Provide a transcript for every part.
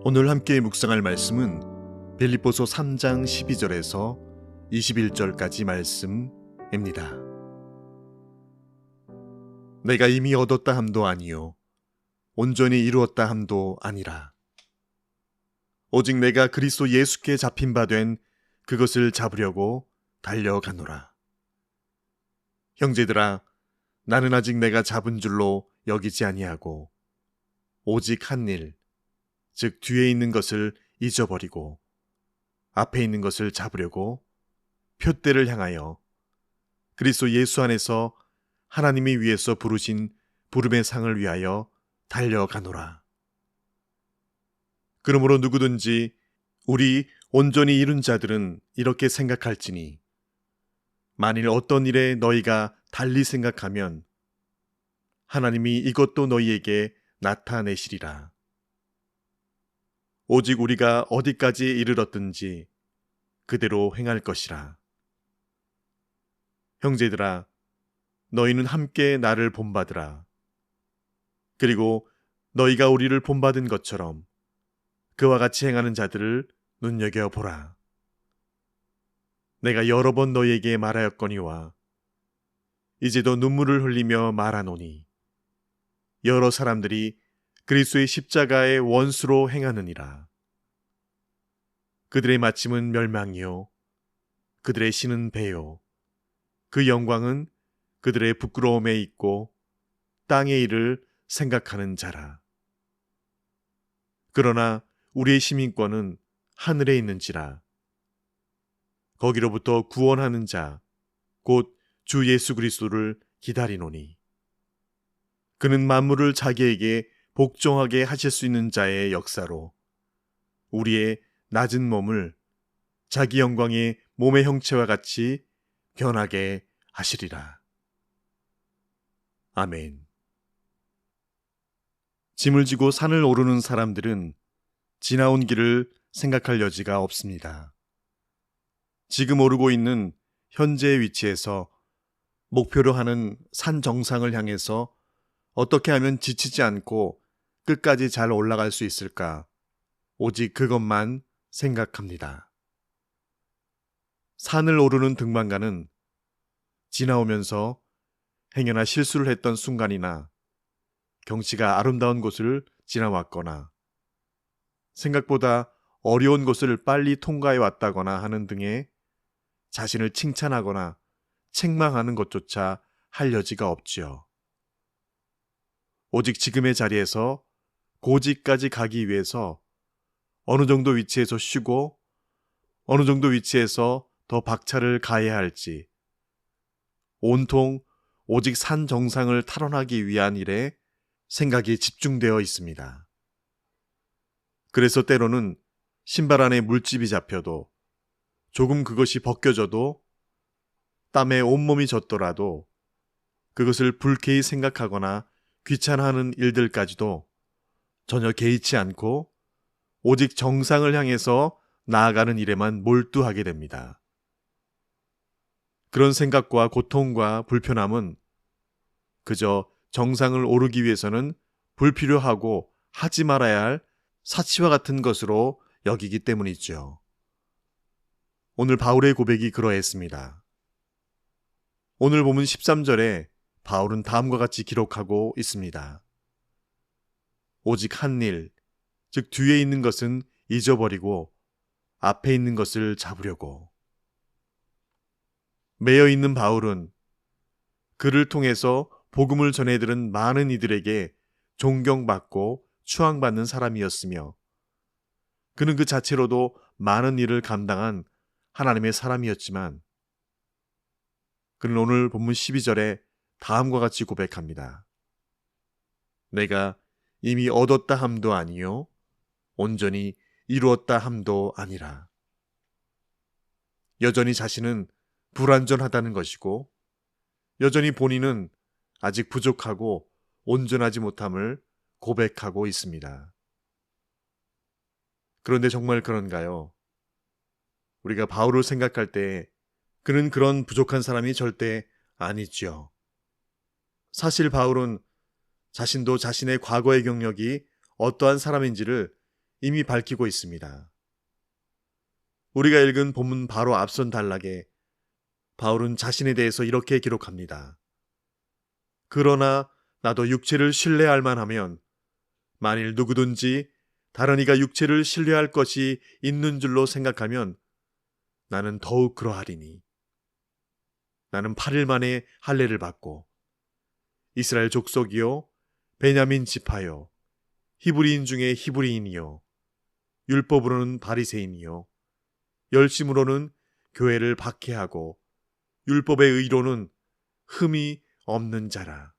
오늘 함께 묵상할 말씀은 빌립보서 3장 12절에서 21절까지 말씀입니다. 내가 이미 얻었다 함도 아니요 온전히 이루었다 함도 아니라 오직 내가 그리스도 예수께 잡힌 바 된 그것을 잡으려고 달려가노라. 형제들아, 나는 아직 내가 잡은 줄로 여기지 아니하고 오직 한 일, 즉 뒤에 있는 것을 잊어버리고 앞에 있는 것을 잡으려고 표대를 향하여 그리스도 예수 안에서 하나님이 위에서 부르신 부름의 상을 위하여 달려가노라. 그러므로 누구든지 우리 온전히 이룬 자들은 이렇게 생각할지니 만일 어떤 일에 너희가 달리 생각하면 하나님이 이것도 너희에게 나타내시리라. 오직 우리가 어디까지 이르렀든지 그대로 행할 것이라. 형제들아, 너희는 함께 나를 본받으라. 그리고 너희가 우리를 본받은 것처럼 그와 같이 행하는 자들을 눈여겨보라. 내가 여러 번 너희에게 말하였거니와 이제도 눈물을 흘리며 말하노니 여러 사람들이 그리스도의 십자가의 원수로 행하느니라. 그들의 마침은 멸망이요 그들의 신은 배요 그 영광은 그들의 부끄러움에 있고 땅의 일을 생각하는 자라. 그러나 우리의 시민권은 하늘에 있는지라. 거기로부터 구원하는 자 곧 주 예수 그리스도를 기다리노니 그는 만물을 자기에게 복종하게 하실 수 있는 자의 역사로 우리의 낮은 몸을 자기 영광의 몸의 형체와 같이 변하게 하시리라. 아멘. 짐을 지고 산을 오르는 사람들은 지나온 길을 생각할 여지가 없습니다. 지금 오르고 있는 현재의 위치에서 목표로 하는 산 정상을 향해서 어떻게 하면 지치지 않고 끝까지 잘 올라갈 수 있을까? 오직 그것만 생각합니다. 산을 오르는 등반가는 지나오면서 행여나 실수를 했던 순간이나 경치가 아름다운 곳을 지나왔거나 생각보다 어려운 곳을 빨리 통과해 왔다거나 하는 등의 자신을 칭찬하거나 책망하는 것조차 할 여지가 없지요. 오직 지금의 자리에서 고지까지 가기 위해서 어느 정도 위치에서 쉬고 어느 정도 위치에서 더 박차를 가해야 할지 온통 오직 산 정상을 탈원하기 위한 일에 생각이 집중되어 있습니다. 그래서 때로는 신발 안에 물집이 잡혀도 조금 그것이 벗겨져도 땀에 온몸이 젖더라도 그것을 불쾌히 생각하거나 귀찮아하는 일들까지도 전혀 개의치 않고 오직 정상을 향해서 나아가는 일에만 몰두하게 됩니다. 그런 생각과 고통과 불편함은 그저 정상을 오르기 위해서는 불필요하고 하지 말아야 할 사치와 같은 것으로 여기기 때문이죠. 오늘 바울의 고백이 그러했습니다. 오늘 본문 13절에 바울은 다음과 같이 기록하고 있습니다. 오직 한 일, 즉 뒤에 있는 것은 잊어버리고 앞에 있는 것을 잡으려고. 매여 있는 바울은 그를 통해서 복음을 전해들은 많은 이들에게 존경받고 추앙받는 사람이었으며 그는 그 자체로도 많은 일을 감당한 하나님의 사람이었지만 그는 오늘 본문 12절에 다음과 같이 고백합니다. 내가 이미 얻었다 함도 아니요 온전히 이루었다 함도 아니라. 여전히 자신은 불완전하다는 것이고 여전히 본인은 아직 부족하고 온전하지 못함을 고백하고 있습니다. 그런데 정말 그런가요? 우리가 바울을 생각할 때 그는 그런 부족한 사람이 절대 아니지요. 사실 바울은 자신도 자신의 과거의 경력이 어떠한 사람인지를 이미 밝히고 있습니다. 우리가 읽은 본문 바로 앞선 단락에 바울은 자신에 대해서 이렇게 기록합니다. 그러나 나도 육체를 신뢰할 만하면 만일 누구든지 다른 이가 육체를 신뢰할 것이 있는 줄로 생각하면 나는 더욱 그러하리니 나는 8일 만에 할례를 받고 이스라엘 족속이요 베냐민 지파요 히브리인 중에 히브리인이요 율법으로는 바리새인이요 열심으로는 교회를 박해하고 율법의 의로는 흠이 없는 자라.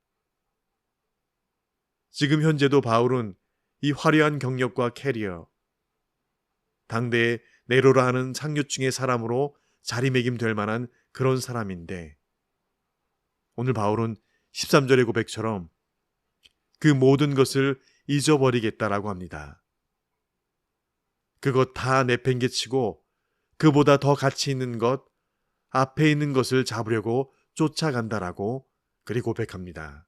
지금 현재도 바울은 이 화려한 경력과 캐리어, 당대의 네로라 하는 상류층의 사람으로 자리매김될 만한 그런 사람인데 오늘 바울은 13절의 고백처럼 그 모든 것을 잊어버리겠다라고 합니다. 그것 다 내팽개치고 그보다 더 가치 있는 것, 앞에 있는 것을 잡으려고 쫓아간다라고 그리 고백합니다.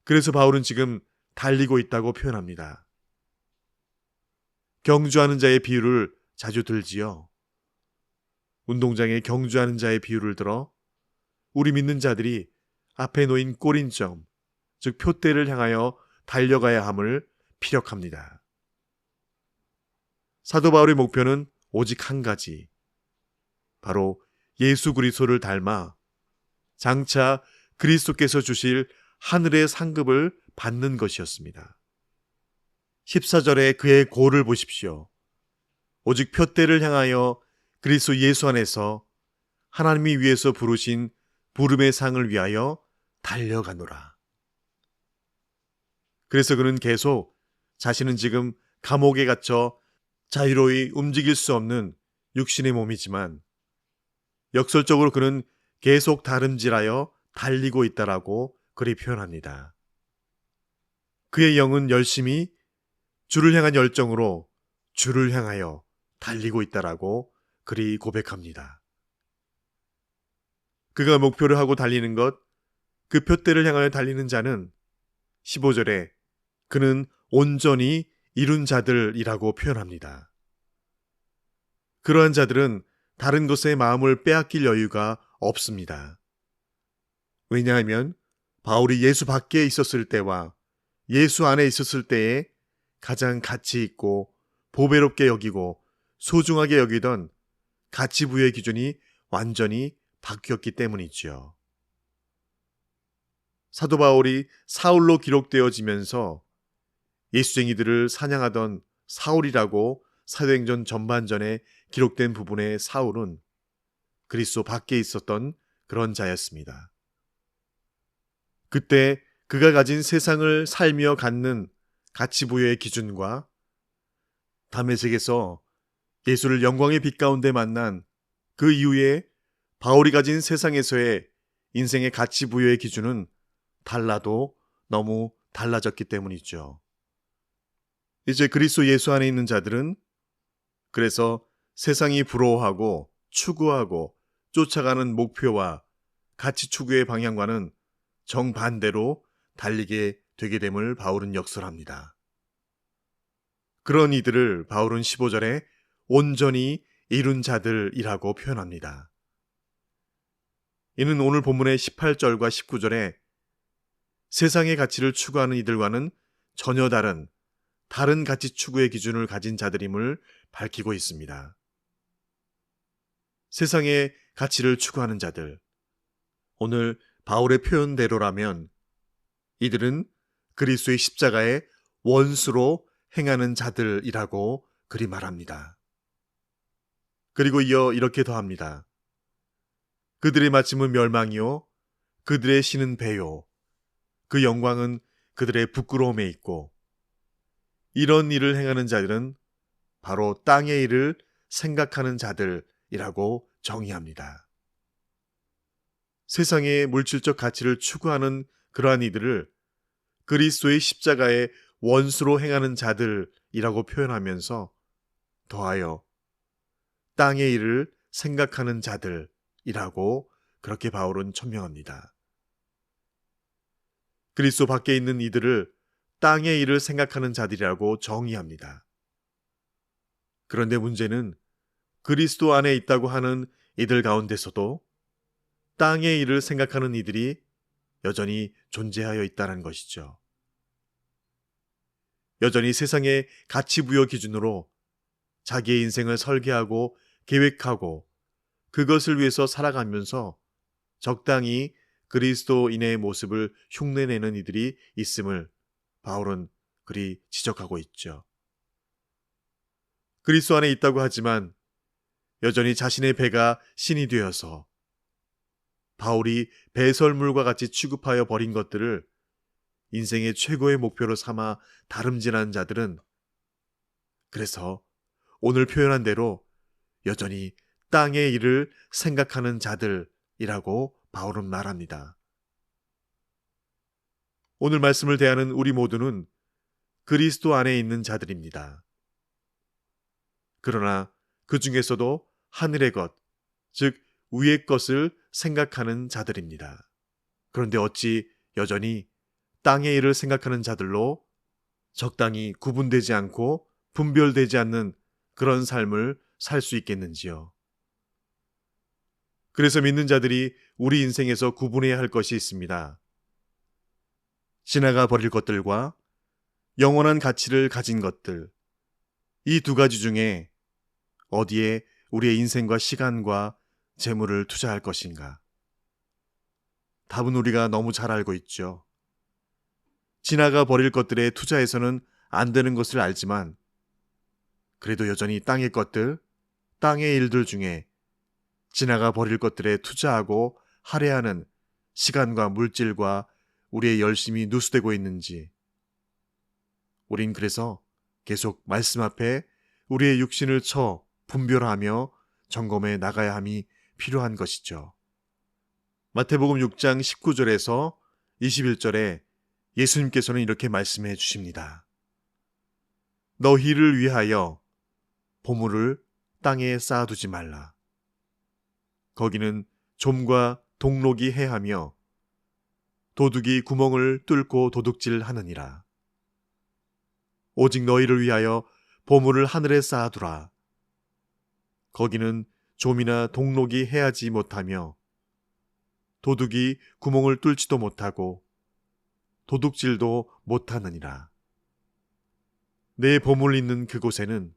그래서 바울은 지금 달리고 있다고 표현합니다. 경주하는 자의 비유를 자주 들지요. 운동장에 경주하는 자의 비유를 들어 우리 믿는 자들이 앞에 놓인 꼬린점, 즉 표대를 향하여 달려가야 함을 피력합니다. 사도 바울의 목표는 오직 한 가지, 바로 예수 그리스도를 닮아 장차 그리스도께서 주실 하늘의 상급을 받는 것이었습니다. 14절에 그의 고를 보십시오. 오직 표대를 향하여 그리스도 예수 안에서 하나님이 위에서 부르신 부름의 상을 위하여 달려가노라. 그래서 그는 계속 자신은 지금 감옥에 갇혀 자유로이 움직일 수 없는 육신의 몸이지만 역설적으로 그는 계속 다름질하여 달리고 있다라고 그리 표현합니다. 그의 영은 열심히 주를 향한 열정으로 주를 향하여 달리고 있다라고 그리 고백합니다. 그가 목표를 하고 달리는 것, 그 표대를 향하여 달리는 자는 15절에 그는 온전히 이룬 자들이라고 표현합니다. 그러한 자들은 다른 것에 마음을 빼앗길 여유가 없습니다. 왜냐하면 바울이 예수 밖에 있었을 때와 예수 안에 있었을 때에 가장 가치 있고 보배롭게 여기고 소중하게 여기던 가치 부여의 기준이 완전히 바뀌었기 때문이지요. 사도 바울이 사울로 기록되어지면서 예수쟁이들을 사냥하던 사울이라고 사도행전 전반전에 기록된 부분의 사울은 그리스도 밖에 있었던 그런 자였습니다. 그때 그가 가진 세상을 살며 갖는 가치 부여의 기준과 다메섹에서 예수를 영광의 빛 가운데 만난 그 이후에 바울이 가진 세상에서의 인생의 가치 부여의 기준은 달라도 너무 달라졌기 때문이죠. 이제 그리스도 예수 안에 있는 자들은 그래서 세상이 부러워하고 추구하고 쫓아가는 목표와 가치 추구의 방향과는 정반대로 달리게 되게 됨을 바울은 역설합니다. 그런 이들을 바울은 15절에 온전히 이룬 자들이라고 표현합니다. 이는 오늘 본문의 18절과 19절에 세상의 가치를 추구하는 이들과는 전혀 다른 가치 추구의 기준을 가진 자들임을 밝히고 있습니다. 세상의 가치를 추구하는 자들, 오늘 바울의 표현대로라면 이들은 그리스도의 십자가의 원수로 행하는 자들이라고 그리 말합니다. 그리고 이어 이렇게 더합니다. 그들의 마침은 멸망이요 그들의 신은 배요 그 영광은 그들의 부끄러움에 있고 이런 일을 행하는 자들은 바로 땅의 일을 생각하는 자들이라고 정의합니다. 세상의 물질적 가치를 추구하는 그러한 이들을 그리스도의 십자가의 원수로 행하는 자들이라고 표현하면서 더하여 땅의 일을 생각하는 자들이라고 그렇게 바울은 천명합니다. 그리스도 밖에 있는 이들을 땅의 일을 생각하는 자들이라고 정의합니다. 그런데 문제는 그리스도 안에 있다고 하는 이들 가운데서도 땅의 일을 생각하는 이들이 여전히 존재하여 있다는 것이죠. 여전히 세상의 가치 부여 기준으로 자기의 인생을 설계하고 계획하고 그것을 위해서 살아가면서 적당히 그리스도인의 모습을 흉내내는 이들이 있음을 바울은 그리 지적하고 있죠. 그리스도 안에 있다고 하지만 여전히 자신의 배가 신이 되어서 바울이 배설물과 같이 취급하여 버린 것들을 인생의 최고의 목표로 삼아 다름질하는 자들은 그래서 오늘 표현한 대로 여전히 땅의 일을 생각하는 자들이라고 바울은 말합니다. 오늘 말씀을 대하는 우리 모두는 그리스도 안에 있는 자들입니다. 그러나 그 중에서도 하늘의 것, 즉 위의 것을 생각하는 자들입니다. 그런데 어찌 여전히 땅의 일을 생각하는 자들로 적당히 구분되지 않고 분별되지 않는 그런 삶을 살 수 있겠는지요? 그래서 믿는 자들이 우리 인생에서 구분해야 할 것이 있습니다. 지나가 버릴 것들과 영원한 가치를 가진 것들, 이 두 가지 중에 어디에 우리의 인생과 시간과 재물을 투자할 것인가? 답은 우리가 너무 잘 알고 있죠. 지나가 버릴 것들에 투자해서는 안 되는 것을 알지만 그래도 여전히 땅의 것들, 땅의 일들 중에 지나가 버릴 것들에 투자하고 할애하는 시간과 물질과 우리의 열심이 누수되고 있는지 우린 그래서 계속 말씀 앞에 우리의 육신을 쳐 분별하며 점검해 나가야 함이 필요한 것이죠. 마태복음 6장 19절에서 21절에 예수님께서는 이렇게 말씀해 주십니다. 너희를 위하여 보물을 땅에 쌓아두지 말라. 거기는 좀과 동록이 해하며 도둑이 구멍을 뚫고 도둑질하느니라. 오직 너희를 위하여 보물을 하늘에 쌓아두라. 거기는 좀이나 동록이 해하지 못하며 도둑이 구멍을 뚫지도 못하고 도둑질도 못하느니라. 내 보물 있는 그곳에는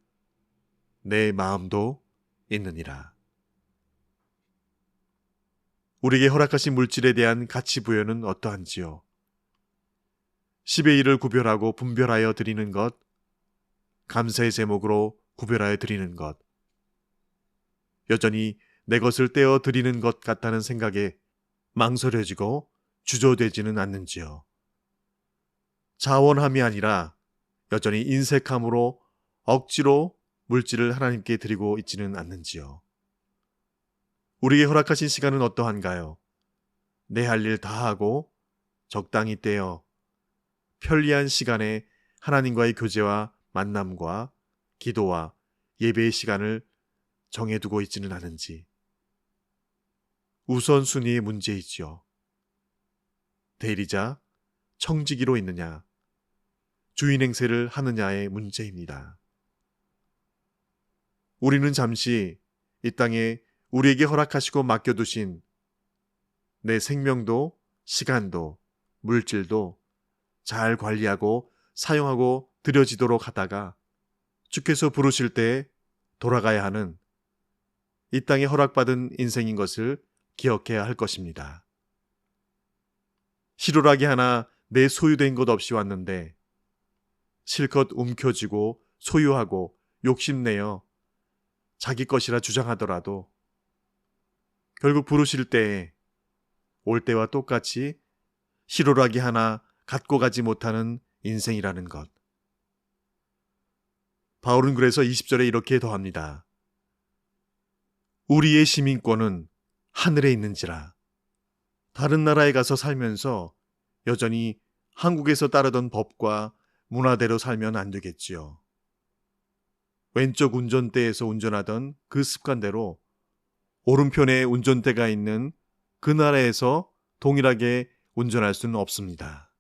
내 마음도 있느니라. 우리에게 허락하신 물질에 대한 가치 부여는 어떠한지요? 10의 1을 구별하고 분별하여 드리는 것, 감사의 제목으로 구별하여 드리는 것, 여전히 내 것을 떼어 드리는 것 같다는 생각에 망설여지고 주저되지는 않는지요? 자원함이 아니라 여전히 인색함으로 억지로 물질을 하나님께 드리고 있지는 않는지요? 우리에게 허락하신 시간은 어떠한가요? 내 할 일 다 하고 적당히 떼어 편리한 시간에 하나님과의 교제와 만남과 기도와 예배의 시간을 정해두고 있지는 않은지 우선순위의 문제이지요. 대리자, 청지기로 있느냐, 주인 행세를 하느냐의 문제입니다. 우리는 잠시 이 땅에 우리에게 허락하시고 맡겨두신 내 생명도 시간도 물질도 잘 관리하고 사용하고 드려지도록 하다가 주께서 부르실 때 돌아가야 하는 이 땅에 허락받은 인생인 것을 기억해야 할 것입니다. 시루라기 하나 내 소유된 것 없이 왔는데 실컷 움켜쥐고 소유하고 욕심내어 자기 것이라 주장하더라도 결국 부르실 때에 올 때와 똑같이 시루라기 하나 갖고 가지 못하는 인생이라는 것. 바울은 그래서 20절에 이렇게 더합니다. 우리의 시민권은 하늘에 있는지라. 다른 나라에 가서 살면서 여전히 한국에서 따르던 법과 문화대로 살면 안 되겠지요. 왼쪽 운전대에서 운전하던 그 습관대로 오른편에 운전대가 있는 그 나라에서 동일하게 운전할 수는 없습니다.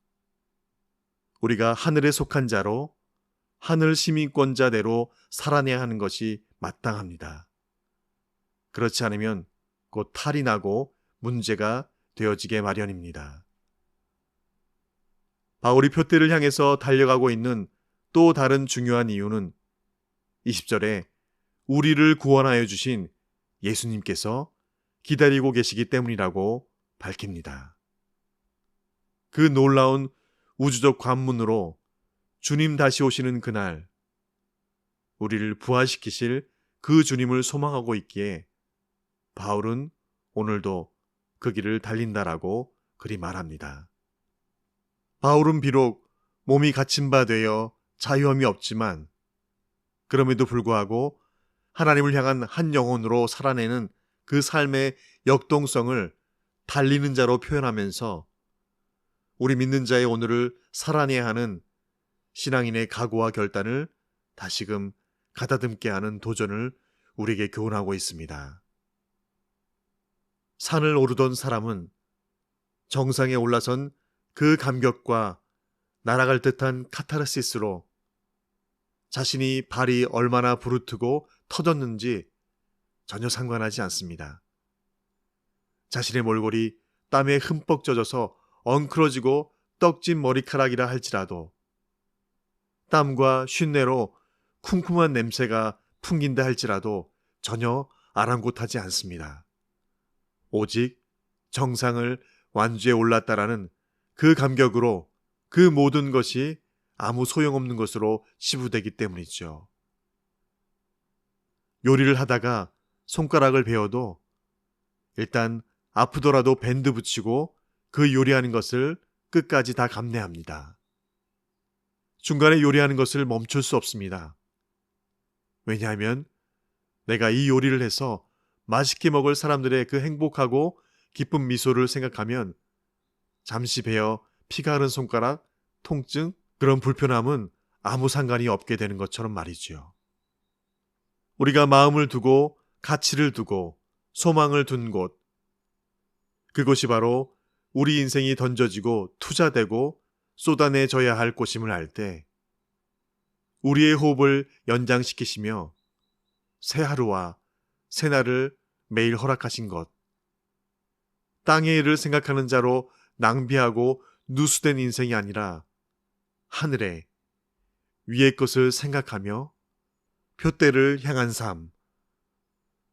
우리가 하늘에 속한 자로 하늘 시민권자대로 살아내야 하는 것이 마땅합니다. 그렇지 않으면 곧 탈이 나고 문제가 되어지게 마련입니다. 바울이 표대를 향해서 달려가고 있는 또 다른 중요한 이유는 20절에 우리를 구원하여 주신 예수님께서 기다리고 계시기 때문이라고 밝힙니다. 그 놀라운 우주적 관문으로 주님 다시 오시는 그날, 우리를 부활시키실 그 주님을 소망하고 있기에 바울은 오늘도 그 길을 달린다라고 그리 말합니다. 바울은 비록 몸이 갇힌 바 되어 자유함이 없지만 그럼에도 불구하고 하나님을 향한 한 영혼으로 살아내는 그 삶의 역동성을 달리는 자로 표현하면서 우리 믿는 자의 오늘을 살아내야 하는 신앙인의 각오와 결단을 다시금 가다듬게 하는 도전을 우리에게 교훈하고 있습니다. 산을 오르던 사람은 정상에 올라선 그 감격과 날아갈 듯한 카타르시스로 자신이 발이 얼마나 부르트고 터졌는지 전혀 상관하지 않습니다. 자신의 몰골이 땀에 흠뻑 젖어서 엉클어지고 떡진 머리카락이라 할지라도 땀과 쉰내로 쿰쿰한 냄새가 풍긴다 할지라도 전혀 아랑곳하지 않습니다. 오직 정상을 완주에 올랐다라는 그 감격으로 그 모든 것이 아무 소용없는 것으로 치부되기 때문이죠. 요리를 하다가 손가락을 베어도 일단 아프더라도 밴드 붙이고 그 요리하는 것을 끝까지 다 감내합니다. 중간에 요리하는 것을 멈출 수 없습니다. 왜냐하면 내가 이 요리를 해서 맛있게 먹을 사람들의 그 행복하고 기쁜 미소를 생각하면 잠시 베어 피가 흐른 손가락, 통증, 그런 불편함은 아무 상관이 없게 되는 것처럼 말이죠. 우리가 마음을 두고 가치를 두고 소망을 둔 곳, 그곳이 바로 우리 인생이 던져지고 투자되고 쏟아내져야 할 곳임을 알 때 우리의 호흡을 연장시키시며 새 하루와 새 날을 매일 허락하신 것, 땅의 일을 생각하는 자로 낭비하고 누수된 인생이 아니라 하늘에 위의 것을 생각하며 표대를 향한 삶,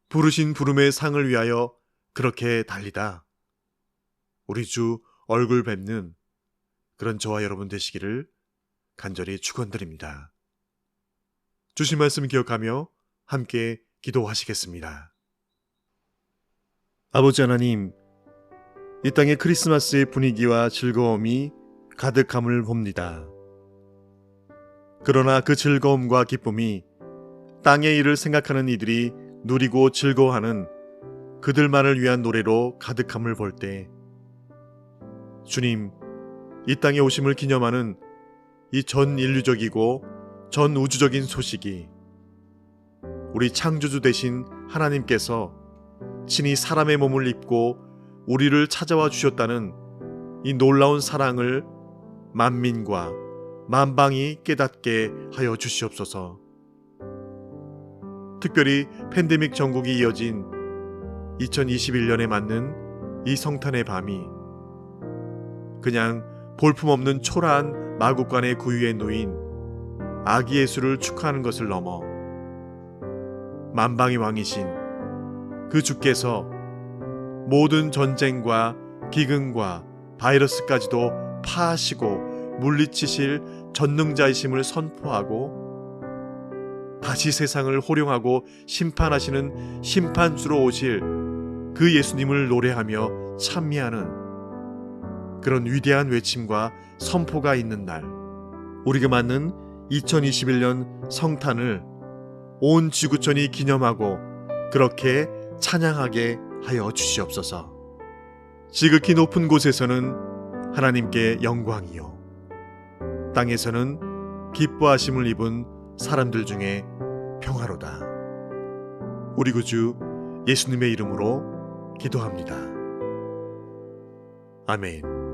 부르신 부름의 상을 위하여 그렇게 달리다 우리 주 얼굴 뵙는 그런 저와 여러분 되시기를 간절히 축원드립니다. 주신 말씀 기억하며 함께 기도하시겠습니다. 아버지 하나님, 이 땅의 크리스마스의 분위기와 즐거움이 가득함을 봅니다. 그러나 그 즐거움과 기쁨이 땅의 일을 생각하는 이들이 누리고 즐거워하는 그들만을 위한 노래로 가득함을 볼 때 주님, 이 땅에 오심을 기념하는 이 전 인류적이고 전 우주적인 소식이 우리 창조주 되신 하나님께서 친히 사람의 몸을 입고 우리를 찾아와 주셨다는 이 놀라운 사랑을 만민과 만방이 깨닫게 하여 주시옵소서. 특별히 팬데믹 전국이 이어진 2021년에 맞는 이 성탄의 밤이 그냥 볼품없는 초라한 마국간의 구유에 놓인 아기 예수를 축하하는 것을 넘어 만방의 왕이신 그 주께서 모든 전쟁과 기근과 바이러스까지도 파하시고 물리치실 전능자이심을 선포하고 다시 세상을 호령하고 심판하시는 심판주로 오실 그 예수님을 노래하며 찬미하는 그런 위대한 외침과 선포가 있는 날, 우리가 맞는 2021년 성탄을 온 지구촌이 기념하고 그렇게 찬양하게 하여 주시옵소서. 지극히 높은 곳에서는 하나님께 영광이요, 땅에서는 기뻐하심을 입은 사람들 중에 평화로다. 우리 구주 예수님의 이름으로 기도합니다. 아멘.